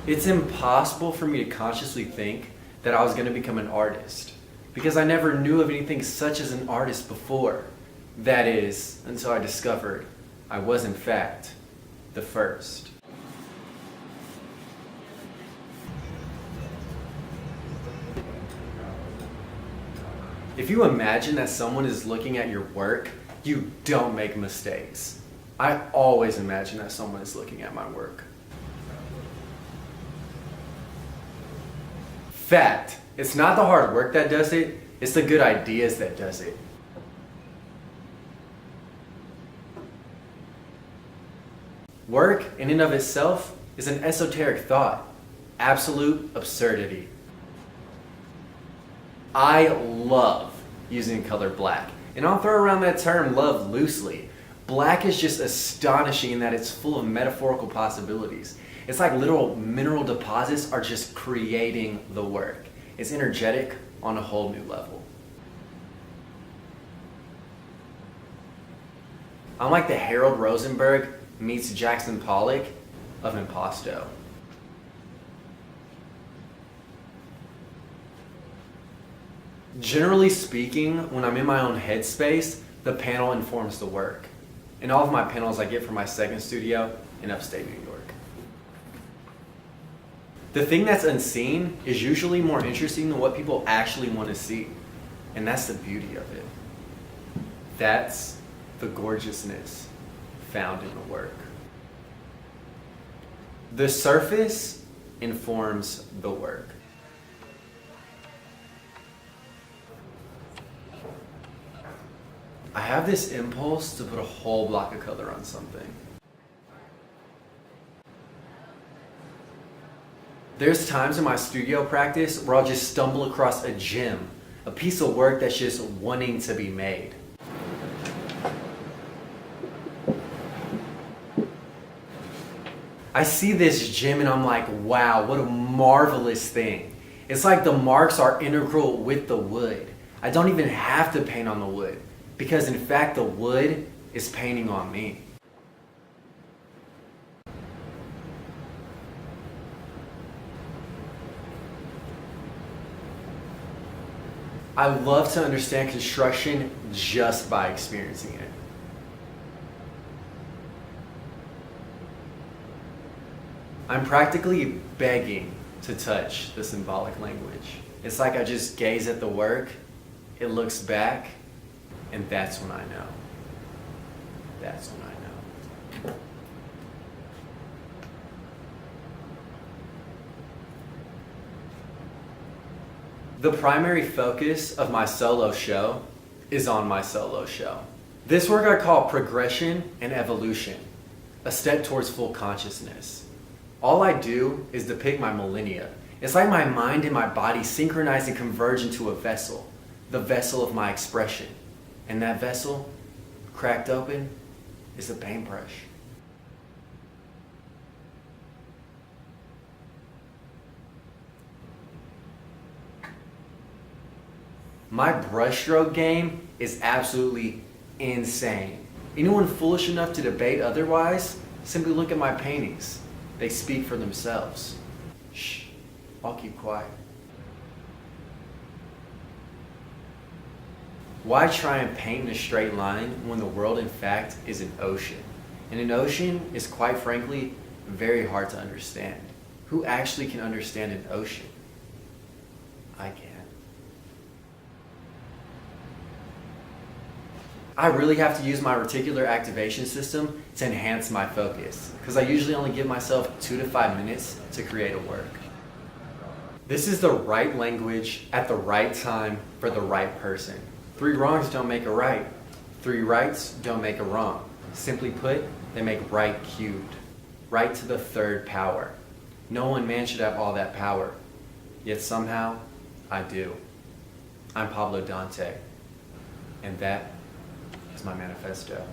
It's impossible for me to consciously think that I was going to become an artist because I never knew of anything such as an artist before. That is, until I discovered I was in fact the first. If you imagine that someone is looking at your work, you don't make mistakes. I always imagine that someone is looking at my work. Fact, it's not the hard work that does it, it's the good ideas that does it. Work, in and of itself, is an esoteric thought. Absolute absurdity. I love using color black, and I'll throw around that term love loosely. Black is just astonishing in that it's full of metaphorical possibilities. It's like literal mineral deposits are just creating the work. It's energetic on a whole new level. I'm like the Harold Rosenberg meets Jackson Pollock of Impasto. Generally speaking, when I'm in my own headspace, the panel informs the work. And all of my panels I get from my second studio in upstate New York. The thing that's unseen is usually more interesting than what people actually want to see. And that's the beauty of it. That's the gorgeousness found in the work. The surface informs the work. I have this impulse to put a whole block of color on something. There's times in my studio practice where I'll just stumble across a gem, a piece of work that's just wanting to be made. I see this gem and I'm like, wow, what a marvelous thing. It's like the marks are integral with the wood. I don't even have to paint on the wood because in fact the wood is painting on me. I love to understand construction just by experiencing it. I'm practically begging to touch the symbolic language. It's like I just gaze at the work, it looks back, and that's when I know. That's when I know. The primary focus of my solo show is on my solo show. This work I call progression and evolution, a step towards full consciousness. All I do is depict my millennia. It's like my mind and my body synchronize and converge into a vessel, the vessel of my expression. And that vessel, cracked open, is a paintbrush. My brushstroke game is absolutely insane. Anyone foolish enough to debate otherwise, simply look at my paintings. They speak for themselves. Shh, I'll keep quiet. Why try and paint in a straight line when the world in fact is an ocean? And an ocean is quite frankly very hard to understand. Who actually can understand an ocean? I can. I really have to use my reticular activation system to enhance my focus because I usually only give myself 2 to 5 minutes to create a work. This is the right language at the right time for the right person. 3 wrongs don't make a right. 3 rights don't make a wrong. Simply put, they make right cubed. Right to the 3rd power. No one man should have all that power. Yet somehow, I do. I'm Pablo Dante. And that is my manifesto.